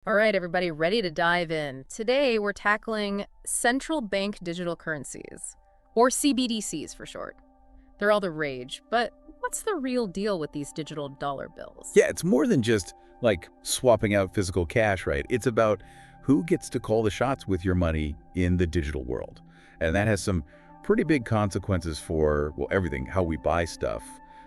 All right, everybody, ready to dive in. Today, we're tackling central bank digital currencies, or CBDCs for short. They're all the rage, but what's the real deal with these digital dollar bills? Yeah, it's more than just like swapping out physical cash, right? It's about who gets to call the shots with your money in the digital world. And that has some pretty big consequences for, well, everything, how we buy stuff,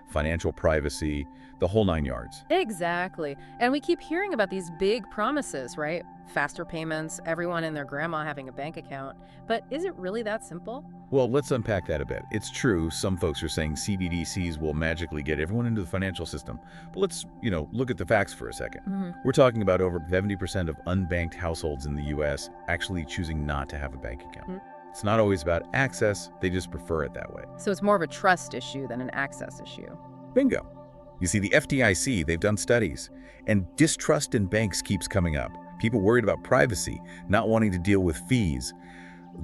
financial privacy, the whole nine yards. Exactly. And we keep hearing about these big promises, right? Faster payments, everyone and their grandma having a bank account. But is it really that simple? Well, let's unpack that a bit. It's true, some folks are saying CBDCs will magically get everyone into the financial system. But let's, look at the facts for a second. We're talking about over 70% of unbanked households in the US actually choosing not to have a bank account. It's not always about access, they just prefer it that way. So it's more of a trust issue than an access issue. Bingo. You see, the FDIC, they've done studies, and distrust in banks keeps coming up. People worried about privacy, not wanting to deal with fees.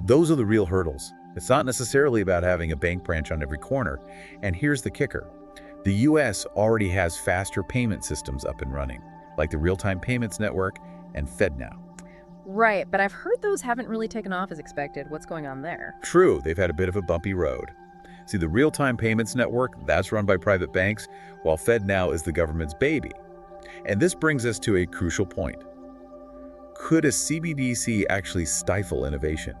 Those are the real hurdles. It's not necessarily about having a bank branch on every corner. And here's the kicker. The US already has faster payment systems up and running, like the Real-Time Payments Network and FedNow. Right, but I've heard those haven't really taken off as expected. What's going on there? True, they've had a bit of a bumpy road. See, the Real-Time Payments Network, that's run by private banks, while FedNow is the government's baby. And this brings us to a crucial point. Could a CBDC actually stifle innovation?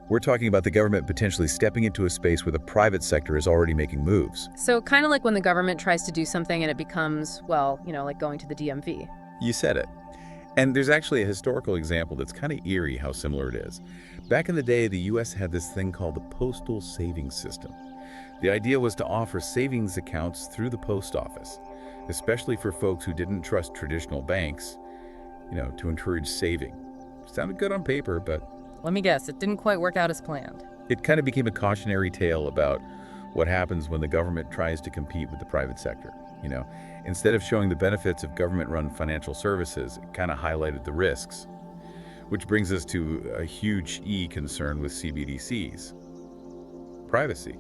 We're talking about the government potentially stepping into a space where the private sector is already making moves. So kind of like when the government tries to do something and it becomes, well, like going to the DMV. You said it. And there's actually a historical example that's kind of eerie how similar it is. Back in the day, the US had this thing called the Postal Savings System. The idea was to offer savings accounts through the post office, especially for folks who didn't trust traditional banks, to encourage saving. Sounded good on paper, but Let me guess, it didn't quite work out as planned. it kind of became a cautionary tale about what happens when the government tries to compete with the private sector. Instead of showing the benefits of government-run financial services, it kind of highlighted the risks. Which brings us to a huge concern with CBDCs. Privacy.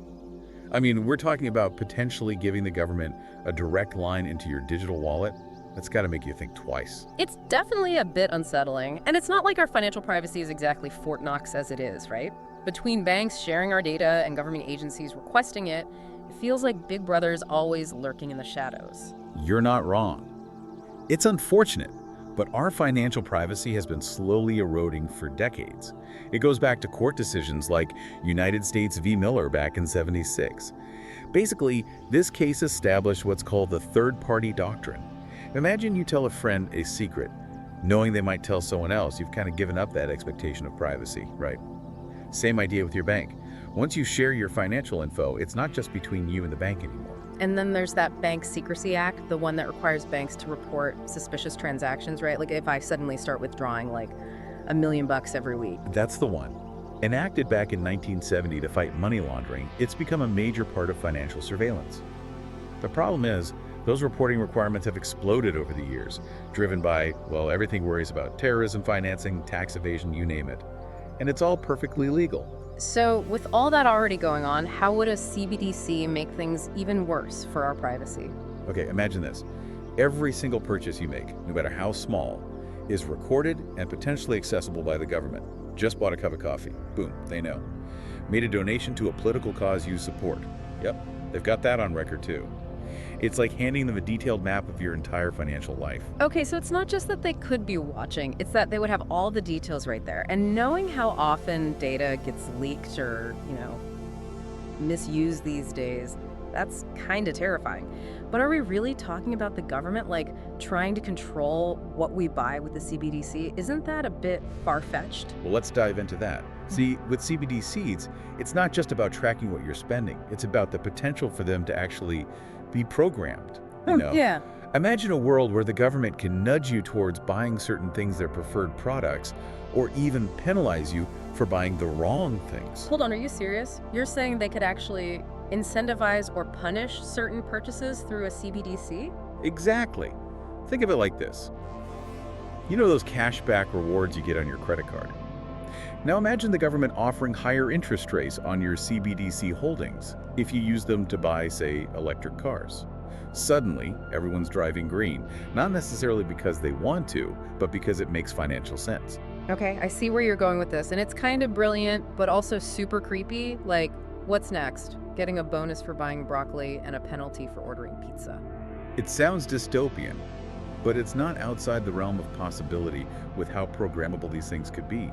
I mean, we're talking about potentially giving the government a direct line into your digital wallet. That's got to make you think twice. It's definitely a bit unsettling, and it's not like our financial privacy is exactly Fort Knox as it is, right? Between banks sharing our data and government agencies requesting it, it feels like Big Brother's always lurking in the shadows. You're not wrong. It's unfortunate, but our financial privacy has been slowly eroding for decades. It goes back to court decisions like United States v. Miller back in '76. Basically, this case established what's called the third-party doctrine. Imagine you tell a friend a secret, knowing they might tell someone else. You've kind of given up that expectation of privacy, right? Same idea with your bank. Once you share your financial info, it's not just between you and the bank anymore. And then there's that Bank Secrecy Act, the one that requires banks to report suspicious transactions, right? Like if I suddenly start withdrawing like $1 million every week. That's the one. Enacted back in 1970 to fight money laundering, it's become a major part of financial surveillance. The problem is, those reporting requirements have exploded over the years, driven by, well, everything worries about terrorism financing, tax evasion, you name it. And it's all perfectly legal. So with all that already going on, how would a CBDC make things even worse for our privacy? Okay, imagine this. Every single purchase you make, no matter how small, is recorded and potentially accessible by the government. Just bought a cup of coffee. Boom, they know. Made a donation to a political cause you support. Yep, they've got that on record too. It's like handing them a detailed map of your entire financial life. Okay, so it's not just that they could be watching, it's that they would have all the details right there. And knowing how often data gets leaked or, misused these days, that's kind of terrifying. But are we really talking about the government, like, trying to control what we buy with the CBDC? Isn't that a bit far-fetched? Well, let's dive into that. See, with CBDCs, it's not just about tracking what you're spending. It's about the potential for them to actually be programmed. Yeah. Imagine a world where the government can nudge you towards buying certain things, their preferred products, or even penalize you for buying the wrong things. Hold on, are you serious? You're saying they could actually incentivize or punish certain purchases through a CBDC? Exactly. Think of it like this. You know those cashback rewards you get on your credit card? Now imagine the government offering higher interest rates on your CBDC holdings if you use them to buy, say, electric cars. Suddenly, everyone's driving green, not necessarily because they want to, but because it makes financial sense. Okay, I see where you're going with this, and it's kind of brilliant, but also super creepy. Like, what's next? Getting a bonus for buying broccoli and a penalty for ordering pizza. It sounds dystopian, but it's not outside the realm of possibility with how programmable these things could be.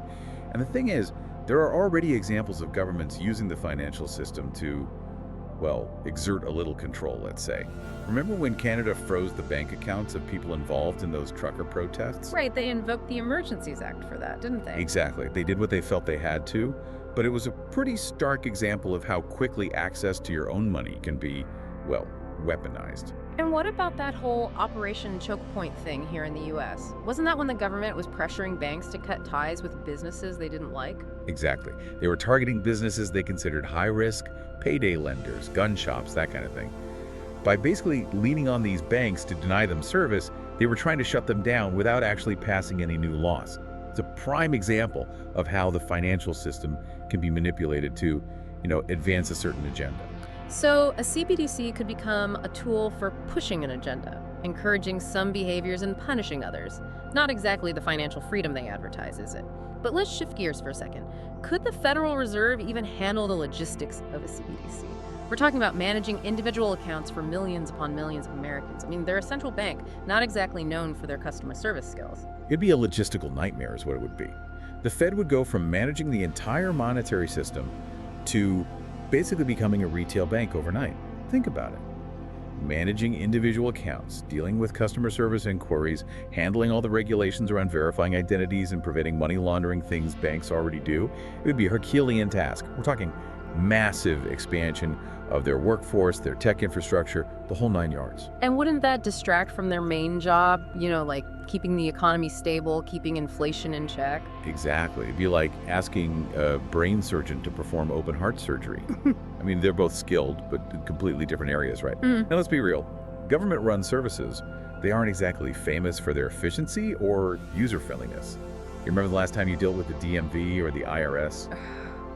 And the thing is, there are already examples of governments using the financial system to, well, exert a little control, let's say. Remember when Canada froze the bank accounts of people involved in those trucker protests? Right, they invoked the Emergencies Act for that, didn't they? Exactly. They did what they felt they had to, but it was a pretty stark example of how quickly access to your own money can be, well, weaponized. And what about that whole Operation Choke Point thing here in the US? Wasn't that when the government was pressuring banks to cut ties with businesses they didn't like? Exactly. They were targeting businesses they considered high risk, payday lenders, gun shops, that kind of thing. By basically leaning on these banks to deny them service, they were trying to shut them down without actually passing any new laws. It's a prime example of how the financial system can be manipulated to, advance a certain agenda. So a CBDC could become a tool for pushing an agenda, encouraging some behaviors and punishing others. Not exactly the financial freedom they advertise, is it? But let's shift gears for a second. Could the Federal Reserve even handle the logistics of a CBDC? We're talking about managing individual accounts for millions upon millions of Americans. I mean, they're a central bank, not exactly known for their customer service skills. It'd be a logistical nightmare is what it would be. The Fed would go from managing the entire monetary system to basically becoming a retail bank overnight. Think about it. Managing individual accounts, dealing with customer service inquiries, handling all the regulations around verifying identities and preventing money laundering, things banks already do. It would be a Herculean task. We're talking massive expansion of their workforce, their tech infrastructure, the whole 9 yards. And wouldn't that distract from their main job, like keeping the economy stable, keeping inflation in check? Exactly. It'd be like asking a brain surgeon to perform open heart surgery. I mean, they're both skilled, but in completely different areas, right? Now, let's be real. Government-run services, they aren't exactly famous for their efficiency or user-friendliness. You remember the last time you dealt with the DMV or the IRS?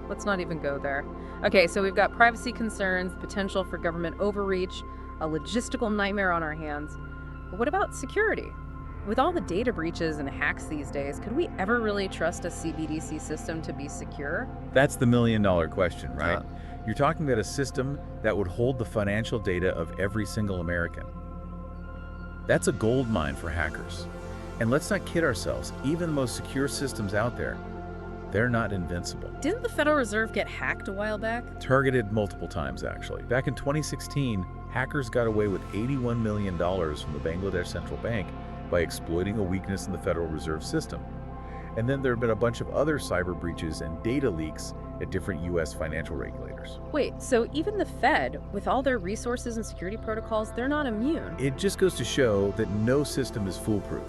Let's not even go there. Okay, so we've got privacy concerns, potential for government overreach, a logistical nightmare on our hands. But what about security? With all the data breaches and hacks these days, could we ever really trust a CBDC system to be secure? That's the million-dollar question, right? You're talking about a system that would hold the financial data of every single American. That's a gold mine for hackers. And let's not kid ourselves, even the most secure systems out there, they're not invincible. Didn't the Federal Reserve get hacked a while back? Targeted multiple times, actually. Back in 2016, hackers got away with $81 million from the Bangladesh Central Bank by exploiting a weakness in the Federal Reserve system. And then there have been a bunch of other cyber breaches and data leaks at different U.S. financial regulators. Wait, so even the Fed, with all their resources and security protocols, they're not immune? It just goes to show that no system is foolproof.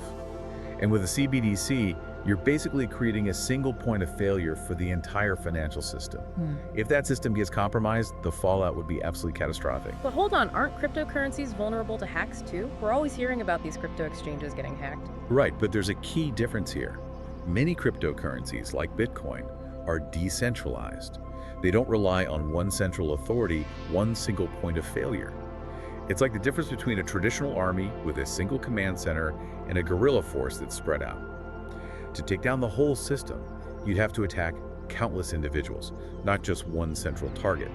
And with a CBDC, you're basically creating a single point of failure for the entire financial system. If that system gets compromised, the fallout would be absolutely catastrophic. But hold on, aren't cryptocurrencies vulnerable to hacks too? We're always hearing about these crypto exchanges getting hacked. Right, but there's a key difference here. Many cryptocurrencies, like Bitcoin, are decentralized. They don't rely on one central authority, one single point of failure. It's like the difference between a traditional army with a single command center and a guerrilla force that's spread out. To take down the whole system, you'd have to attack countless individuals, not just one central target.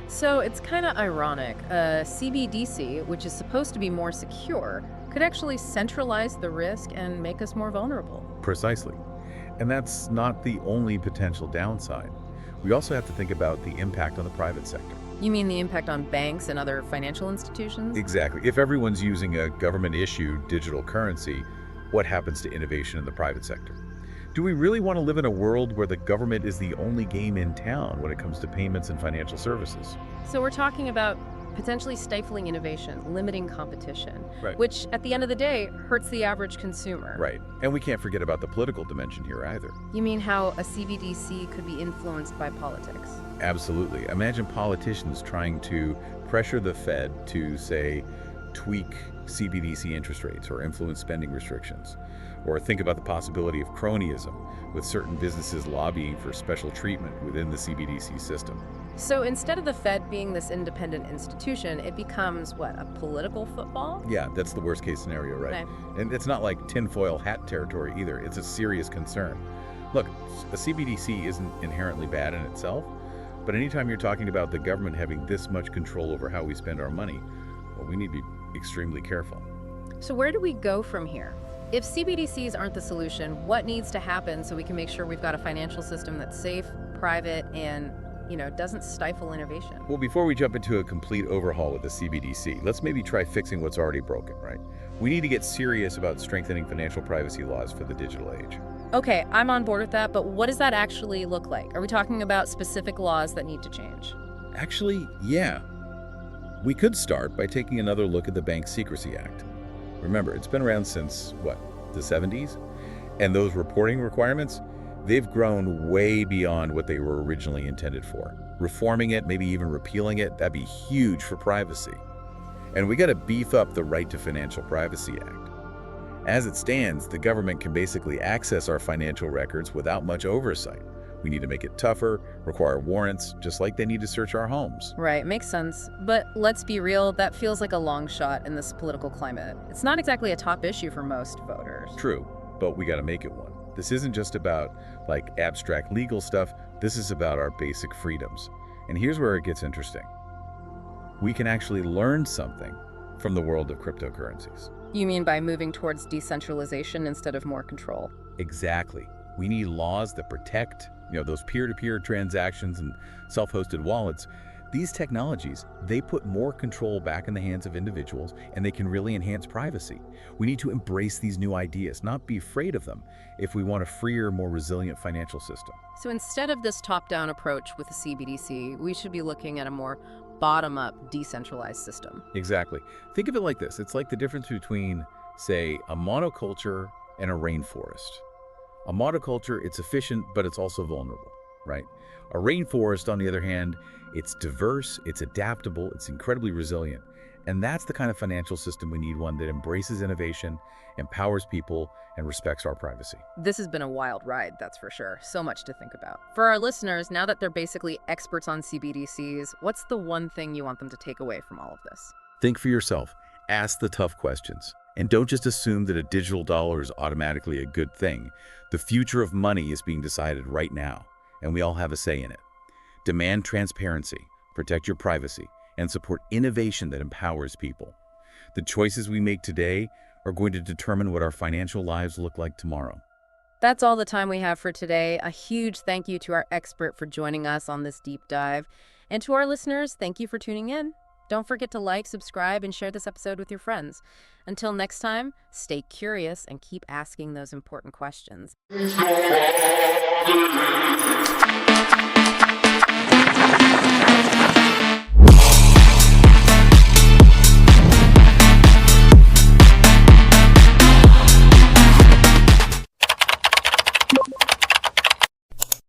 So it's kind of ironic. A CBDC, which is supposed to be more secure, could actually centralize the risk and make us more vulnerable. Precisely. And that's not the only potential downside. We also have to think about the impact on the private sector. You mean the impact on banks and other financial institutions? Exactly. If everyone's using a government-issued digital currency, what happens to innovation in the private sector? Do we really want to live in a world where the government is the only game in town when it comes to payments and financial services? So we're talking about potentially stifling innovation, limiting competition, Right. which at the end of the day hurts the average consumer. Right. And we can't forget about the political dimension here either. You mean how a CBDC could be influenced by politics? Absolutely. Imagine politicians trying to pressure the Fed to, say, tweak CBDC interest rates or influence spending restrictions. Or think about the possibility of cronyism, with certain businesses lobbying for special treatment within the CBDC system. So instead of the Fed being this independent institution, it becomes, what, a political football? Yeah, that's the worst case scenario, right? Okay. And it's not like tinfoil hat territory either. It's a serious concern. Look, a CBDC isn't inherently bad in itself, but anytime you're talking about the government having this much control over how we spend our money, well, we need to be extremely careful. So where do we go from here? If CBDCs aren't the solution, what needs to happen so we can make sure we've got a financial system that's safe, private, and doesn't stifle innovation? Well, before we jump into a complete overhaul with the CBDC, let's maybe try fixing what's already broken, right? We need to get serious about strengthening financial privacy laws for the digital age. Okay, I'm on board with that, but what does that actually look like? Are we talking about specific laws that need to change? Actually, yeah. We could start by taking another look at the Bank Secrecy Act. Remember, it's been around since, what, the 70s? And those reporting requirements, they've grown way beyond what they were originally intended for. Reforming it, maybe even repealing it, that'd be huge for privacy. And we got to beef up the Right to Financial Privacy Act. As it stands, the government can basically access our financial records without much oversight. We need to make it tougher, require warrants, just like they need to search our homes. Right, makes sense. But let's be real, that feels like a long shot in this political climate. It's not exactly a top issue for most voters. True, but we got to make it one. This isn't just about, like, abstract legal stuff. This is about our basic freedoms. And here's where it gets interesting. We can actually learn something from the world of cryptocurrencies. You mean by moving towards decentralization instead of more control? Exactly. We need laws that protect, those peer-to-peer transactions and self-hosted wallets. These technologies, they put more control back in the hands of individuals, and they can really enhance privacy. We need to embrace these new ideas, not be afraid of them, if we want a freer, more resilient financial system. So instead of this top-down approach with the CBDC, we should be looking at a more bottom-up, decentralized system. Exactly. Think of it like this. It's like the difference between, say, a monoculture and a rainforest. A monoculture, it's efficient, but it's also vulnerable, right? A rainforest, on the other hand, it's diverse, it's adaptable, it's incredibly resilient. And that's the kind of financial system we need, one that embraces innovation, empowers people, and respects our privacy. This has been a wild ride, that's for sure. So much to think about. For our listeners, now that they're basically experts on CBDCs, what's the one thing you want them to take away from all of this? Think for yourself. Ask the tough questions. And don't just assume that a digital dollar is automatically a good thing. The future of money is being decided right now, and we all have a say in it. Demand transparency, protect your privacy, and support innovation that empowers people. The choices we make today are going to determine what our financial lives look like tomorrow. That's all the time we have for today. A huge thank you to our expert for joining us on this deep dive. And to our listeners, thank you for tuning in. Don't forget to like, subscribe, and share this episode with your friends. Until next time, stay curious and keep asking those important questions.